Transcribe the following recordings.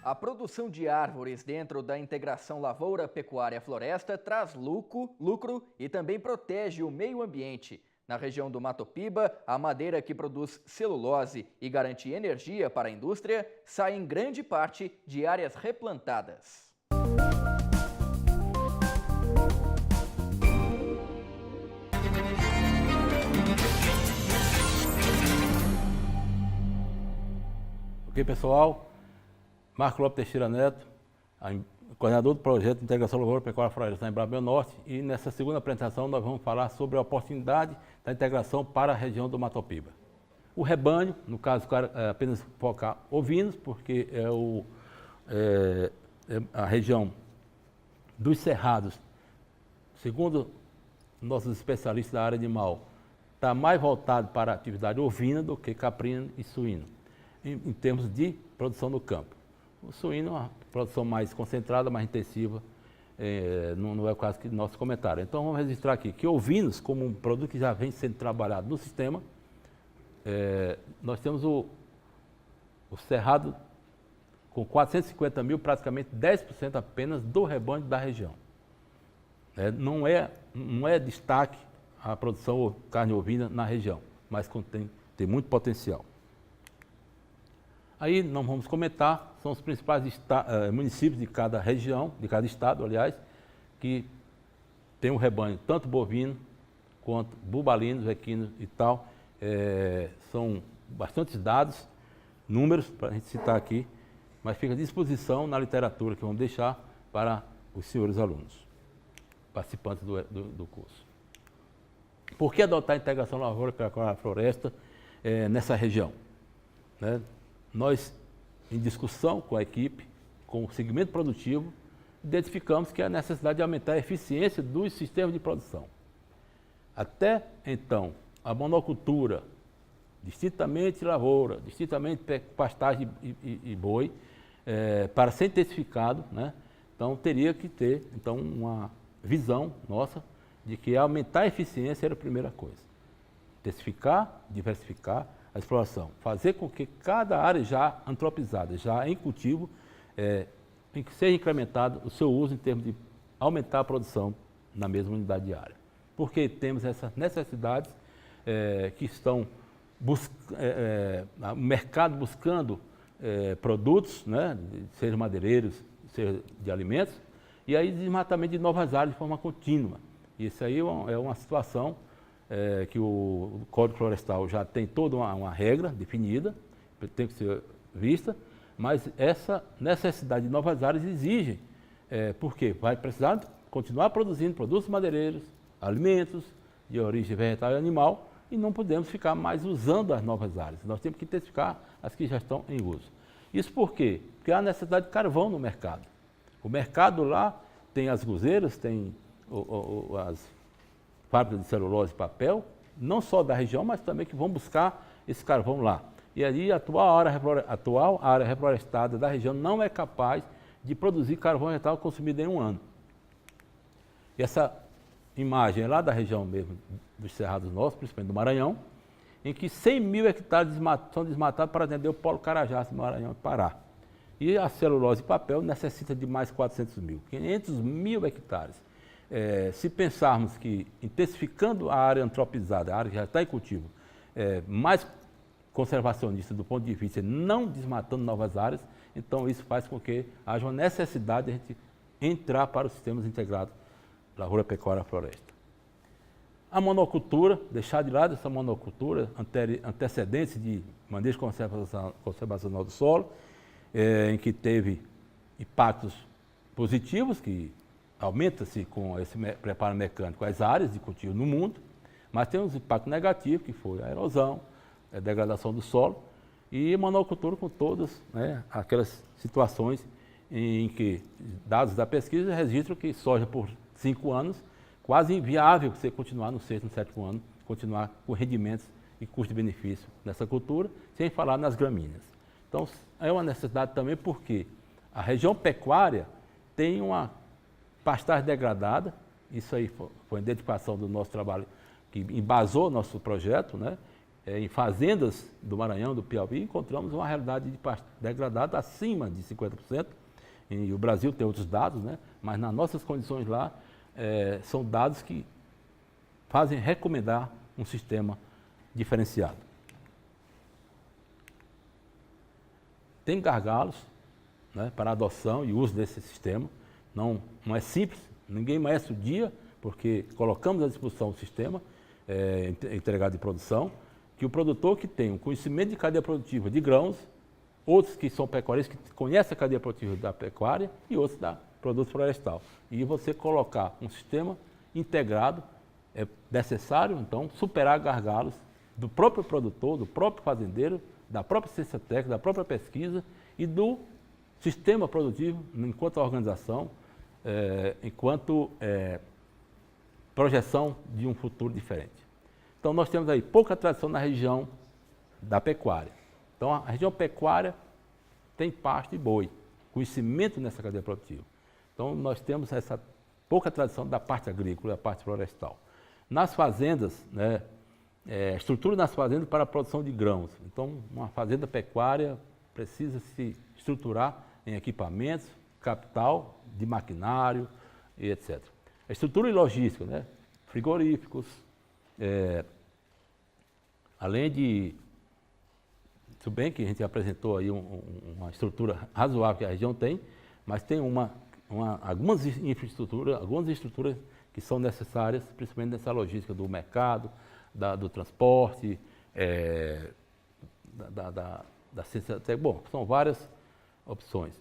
A produção de árvores dentro da integração lavoura-pecuária-floresta traz lucro e também protege o meio ambiente. Na região do Mato Piba, a madeira que produz celulose e garante energia para a indústria sai em grande parte de áreas replantadas. Ok, pessoal? Marco Lopes Teixeira Neto, coordenador do projeto de integração lavoura-pecuária floresta na Embrapa Norte, e nessa segunda apresentação nós vamos falar sobre a oportunidade da integração para a região do Mato Piba. O rebanho, no caso, apenas focar ovinos, porque é a região dos cerrados, segundo nossos especialistas da área animal, está mais voltado para a atividade ovina do que caprina e suíno, em termos de produção no campo. O suíno é uma produção mais concentrada, mais intensiva, não é o caso que do nosso comentário. Então vamos registrar aqui que ovinos, como um produto que já vem sendo trabalhado no sistema, nós temos o cerrado com 450 mil, praticamente 10% apenas do rebanho da região. Não é destaque a produção de carne ovina na região, mas tem muito potencial. Aí não vamos comentar, são os principais municípios de cada região, de cada estado, aliás, que tem um rebanho tanto bovino quanto bubalinos, equinos e tal. São bastantes dados, números para a gente citar aqui, mas fica à disposição na literatura que vamos deixar para os senhores alunos, participantes do curso. Por que adotar a integração lavoura-pecuária-floresta nessa região? Nós, em discussão com a equipe, com o segmento produtivo, identificamos que há necessidade de aumentar a eficiência dos sistemas de produção. Até então, a monocultura, distintamente lavoura, distintamente pastagem e boi, para ser intensificado, então teria que ter uma visão nossa de que aumentar a eficiência era a primeira coisa. Intensificar, diversificar a exploração, fazer com que cada área já antropizada, já em cultivo, seja incrementado o seu uso em termos de aumentar a produção na mesma unidade de área. Porque temos essas necessidades que estão o mercado buscando produtos, seja madeireiros, seja de alimentos, e aí desmatamento de novas áreas de forma contínua. Isso aí é uma situação que o Código Florestal já tem toda uma regra definida, tem que ser vista, mas essa necessidade de novas áreas exige, porque vai precisar continuar produzindo produtos madeireiros, alimentos de origem vegetal e animal, e não podemos ficar mais usando as novas áreas, nós temos que intensificar as que já estão em uso. Isso por quê? Porque há necessidade de carvão no mercado. O mercado lá tem as gozeiras, tem as fábricas de celulose e papel, não só da região, mas também que vão buscar esse carvão lá. E ali a atual área reflorestada da região não é capaz de produzir carvão vegetal consumido em um ano. E essa imagem é lá da região mesmo, dos cerrados nossos, principalmente do Maranhão, em que 100 mil hectares são desmatados para atender o polo Carajás, Maranhão e Pará. E a celulose e papel necessita de mais 400 mil, 500 mil hectares. Se pensarmos que intensificando a área antropizada, a área que já está em cultivo, mais conservacionista do ponto de vista não desmatando novas áreas, então isso faz com que haja uma necessidade de a gente entrar para os sistemas integrados lavoura, pecuária, floresta. A monocultura, deixar de lado essa monocultura, antecedentes de manejo conservacional do solo, em que teve impactos positivos, que aumenta-se com esse preparo mecânico as áreas de cultivo no mundo, mas tem uns impactos negativos, que foi a erosão, a degradação do solo, e monocultura com todas aquelas situações em que, dados da pesquisa, registram que soja por 5 anos, quase inviável você continuar no sexto, no sétimo ano, continuar com rendimentos e custo-benefício nessa cultura, sem falar nas gramíneas. Então, é uma necessidade também porque a região pecuária tem uma pastagem degradada, isso aí foi a identificação do nosso trabalho que embasou nosso projeto, em fazendas do Maranhão, do Piauí, encontramos uma realidade de pasto degradado acima de 50%. E o Brasil tem outros dados, né? Mas nas nossas condições lá, são dados que fazem recomendar um sistema diferenciado. Tem gargalos, né, para adoção e uso desse sistema. Não é simples, ninguém merece o dia, porque colocamos à disposição o sistema entregado de produção, que o produtor que tem um conhecimento de cadeia produtiva de grãos, outros que são pecuaristas, que conhecem a cadeia produtiva da pecuária e outros da produto florestal. E você colocar um sistema integrado, é necessário, então, superar gargalos do próprio produtor, do próprio fazendeiro, da própria ciência técnica, da própria pesquisa e do sistema produtivo, enquanto organização, enquanto projeção de um futuro diferente. Então, nós temos aí pouca tradição na região da pecuária. Então, a região pecuária tem pasto e boi, conhecimento nessa cadeia produtiva. Então, nós temos essa pouca tradição da parte agrícola e da parte florestal. Nas fazendas, né, estrutura nas fazendas para a produção de grãos. Então, uma fazenda pecuária precisa se estruturar em equipamentos, capital de maquinário e etc. A estrutura e logística, né, frigoríficos, além de, tudo bem que a gente apresentou aí uma estrutura razoável que a região tem, mas tem algumas estruturas que são necessárias, principalmente nessa logística do mercado, do transporte, da ciência técnica. Bom, são várias opções.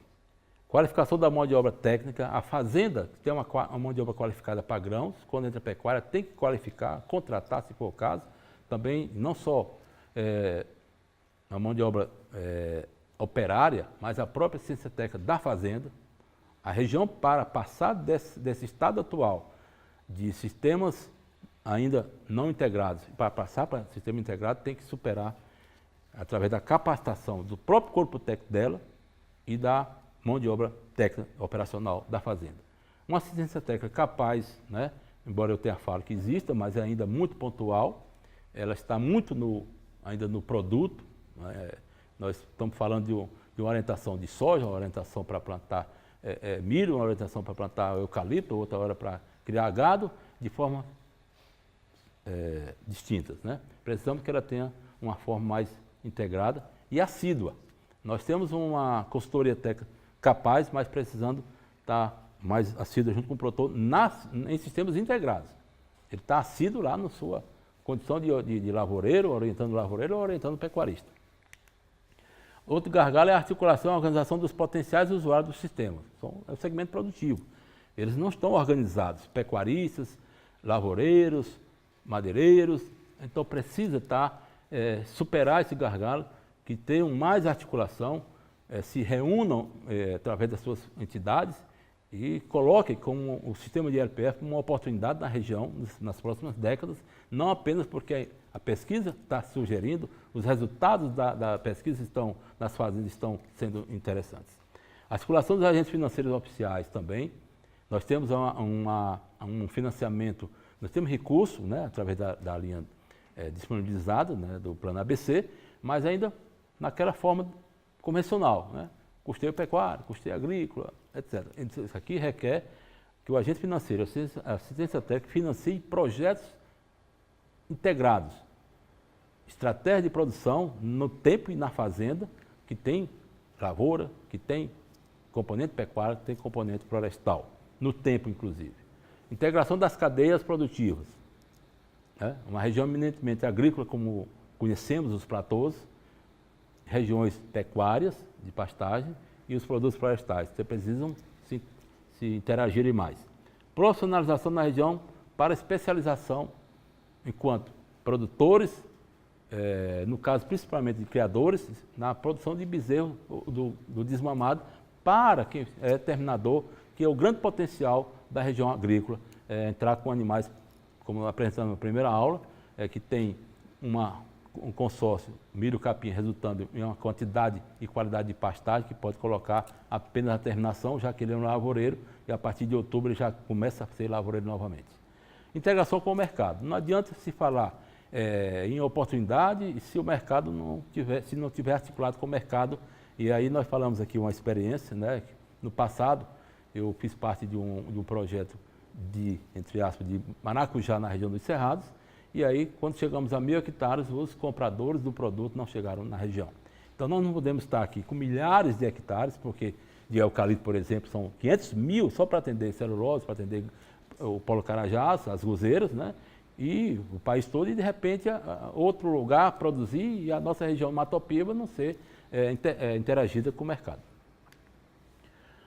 Qualificação da mão de obra técnica. A fazenda tem uma mão de obra qualificada para grãos, quando entra a pecuária tem que qualificar, contratar, se for o caso. Também não só a mão de obra operária, mas a própria ciência técnica da fazenda. A região, para passar desse estado atual de sistemas ainda não integrados, para passar para sistema integrado, tem que superar através da capacitação do próprio corpo técnico dela e da mão de obra técnica operacional da fazenda. Uma assistência técnica capaz, né, embora eu tenha falado que exista, mas é ainda muito pontual, ela está muito ainda no produto. Né, nós estamos falando de uma orientação de soja, uma orientação para plantar milho, uma orientação para plantar eucalipto, outra hora para criar gado, de forma distintas. Né? Precisamos que ela tenha uma forma mais integrada e assídua. Nós temos uma consultoria técnica capaz, mas precisando estar mais assídua junto com o produtor em sistemas integrados. Ele está assíduo lá na sua condição de lavoureiro, orientando o lavoureiro ou orientando o pecuarista. Outro gargalo é a articulação e a organização dos potenciais usuários do sistema. É o segmento produtivo. Eles não estão organizados, pecuaristas, lavoureiros, madeireiros, então precisa superar esse gargalo, que tenham mais articulação, se reúnam através das suas entidades e coloquem como o sistema de LPF como uma oportunidade na região nas próximas décadas, não apenas porque a pesquisa está sugerindo, os resultados da pesquisa nas fazendas estão sendo interessantes. A articulação dos agentes financeiros oficiais também, nós temos um financiamento, nós temos recurso, né, através da linha disponibilizada, né, do plano ABC, mas ainda naquela forma convencional, né? Custeio pecuário, custeio agrícola, etc. Isso aqui requer que o agente financeiro, a assistência técnica, financie projetos integrados, estratégia de produção no tempo e na fazenda, que tem lavoura, que tem componente pecuário, que tem componente florestal, no tempo inclusive. Integração das cadeias produtivas. Né? Uma região eminentemente agrícola, como conhecemos os platôs, regiões pecuárias, de pastagem, e os produtos florestais, que precisam se interagirem mais. Profissionalização na região para especialização enquanto produtores, no caso principalmente de criadores, na produção de bezerro do desmamado, para quem é terminador, que é o grande potencial da região agrícola, entrar com animais, como apresentamos na primeira aula, que tem um consórcio milho-capim resultando em uma quantidade e qualidade de pastagem que pode colocar apenas a terminação, já que ele é um lavoureiro e a partir de outubro ele já começa a ser lavoureiro novamente. Integração com o mercado. Não adianta se falar em oportunidade e se o mercado se não tiver articulado com o mercado. E aí nós falamos aqui uma experiência, né? No passado eu fiz parte de um projeto entre aspas, de maracujá na região dos Cerrados, e aí quando chegamos a 1.000 hectares, os compradores do produto não chegaram na região. Então nós não podemos estar aqui com milhares de hectares, porque de eucalipto, por exemplo, são 500 mil só para atender celulose, para atender o polo carajás, as roseiras, né? E o país todo, e de repente outro lugar produzir e a nossa região Matopiba não ser interagida com o mercado.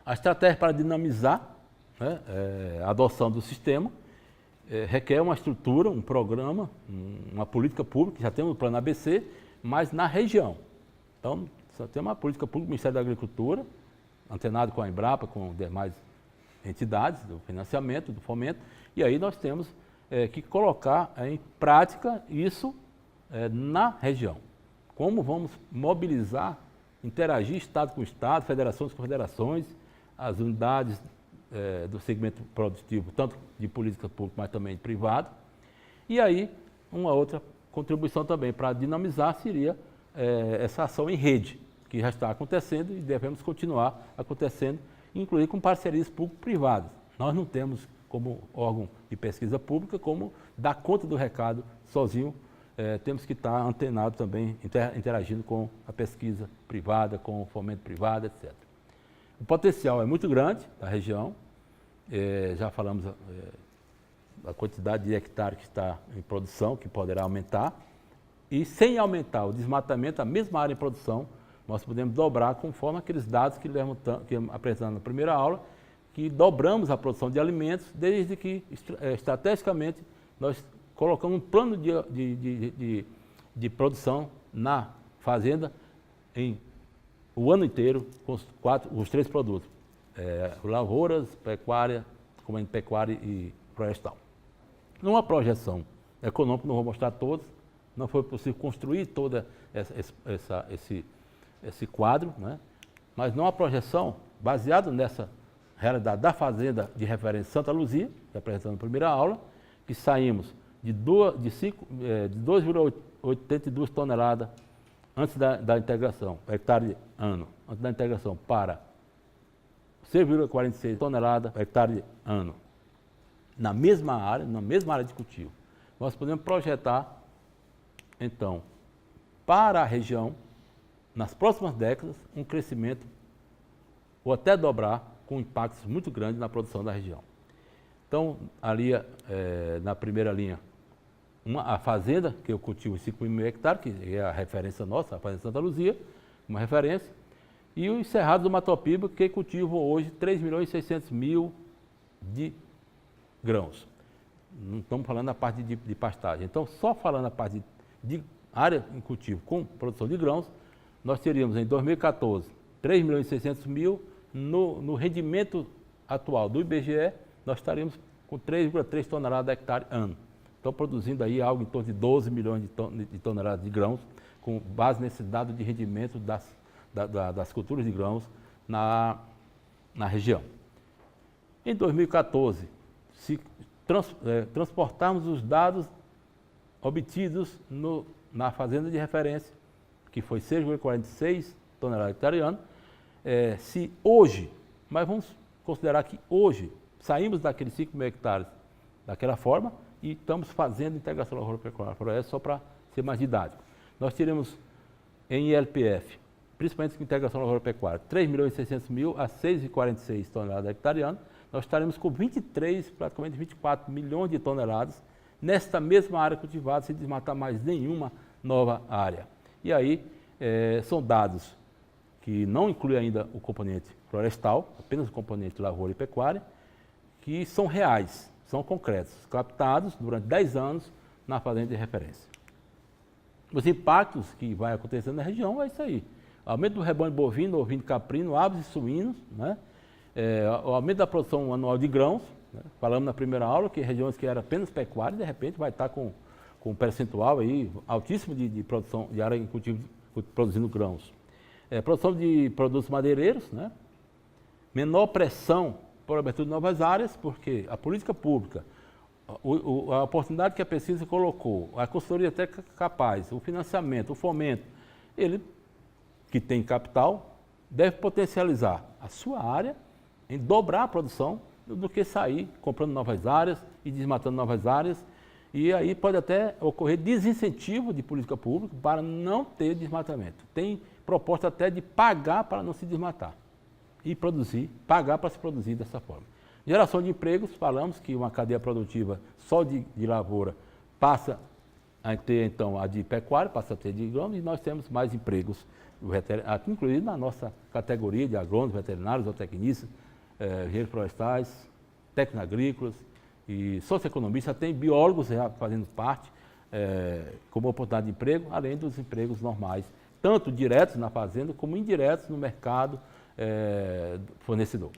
A estratégia para dinamizar, né, a adoção do sistema requer uma estrutura, um programa, uma política pública, já temos o plano ABC, mas na região. Então, só tem uma política pública do Ministério da Agricultura, antenado com a Embrapa, com demais entidades do financiamento, do fomento, e aí nós temos que colocar em prática isso na região. Como vamos mobilizar, interagir Estado com Estado, federações com federações, as unidades do segmento produtivo, tanto de política pública, mas também de privado. E aí, uma outra contribuição também para dinamizar seria essa ação em rede, que já está acontecendo e devemos continuar acontecendo, inclusive com parcerias público-privadas. Nós não temos, como órgão de pesquisa pública, como dar conta do recado sozinho. Temos que estar antenado também, interagindo com a pesquisa privada, com o fomento privado, etc. O potencial é muito grande da região, já falamos a quantidade de hectares que está em produção, que poderá aumentar, e sem aumentar o desmatamento, a mesma área em produção, nós podemos dobrar conforme aqueles dados que apresentamos na primeira aula, que dobramos a produção de alimentos, desde que estrategicamente nós colocamos um plano de produção na fazenda o ano inteiro com os 3 produtos, lavouras, pecuária, pecuária e florestal. Numa projeção econômica, não vou mostrar todos, não foi possível construir todo esse quadro, né? Mas numa projeção baseada nessa realidade da fazenda de referência Santa Luzia, que apresentamos na primeira aula, que saímos de 2,82 toneladas antes da integração, hectare ano, antes da integração, para 6,46 toneladas hectare ano, na mesma área de cultivo. Nós podemos projetar, então, para a região, nas próximas décadas, um crescimento, ou até dobrar, com impactos muito grandes na produção da região. Então, ali na primeira linha, a fazenda, que eu cultivo 5.000 hectares, que é a referência nossa, a fazenda Santa Luzia, uma referência, e os Cerrados do Matopiba, que cultivam hoje 3.600.000 de grãos. Não estamos falando da parte de pastagem. Então, só falando a parte de área em cultivo com produção de grãos, nós teríamos em 2014 3.600.000, no rendimento atual do IBGE, nós estaríamos com 3,3 toneladas de hectare ano. Então, produzindo aí algo em torno de 12 milhões de toneladas de grãos, com base nesse dado de rendimento das culturas de grãos na região. Em 2014, se transportarmos os dados obtidos na fazenda de referência, que foi 6,46 toneladas de hectare ano, se hoje, mas vamos considerar que hoje saímos daqueles 5.000 hectares daquela forma e estamos fazendo integração lavoura-pecuária floresta só para ser mais didático. Nós teremos em ILPF, principalmente com integração lavoura-pecuária, 3.600.000 a 6,46 toneladas de hectare ano, nós estaremos com 23, praticamente 24 milhões de toneladas nesta mesma área cultivada, sem desmatar mais nenhuma nova área. E aí, são dados que não incluem ainda o componente florestal, apenas o componente lavoura e pecuária, que são reais, são concretos, captados durante 10 anos na fazenda de referência. Os impactos que vai acontecendo na região é isso aí. Aumento do rebanho bovino, ovino, caprino, aves e suínos, né? O aumento da produção anual de grãos, né? Falamos na primeira aula que regiões que eram apenas pecuária, de repente vai estar com um percentual aí altíssimo de produção de área em cultivo produzindo grãos. Produção de produtos madeireiros, né? Menor pressão por abertura de novas áreas, porque a política pública, A oportunidade que a pesquisa colocou, a consultoria técnica capaz, o financiamento, o fomento, ele que tem capital, deve potencializar a sua área em dobrar a produção do que sair comprando novas áreas e desmatando novas áreas. E aí pode até ocorrer desincentivo de política pública para não ter desmatamento. Tem proposta até de pagar para não se desmatar e produzir, pagar para se produzir dessa forma. Geração de empregos, falamos que uma cadeia produtiva só de lavoura passa a ter, então, a de pecuária, passa a ter de agrônomos, e nós temos mais empregos, inclusive na nossa categoria de agrônomos, veterinários, zootecnistas, engenheiros florestais, técnicos agrícolas e socioeconomistas, tem biólogos já fazendo parte como oportunidade de emprego, além dos empregos normais, tanto diretos na fazenda como indiretos no mercado fornecedor.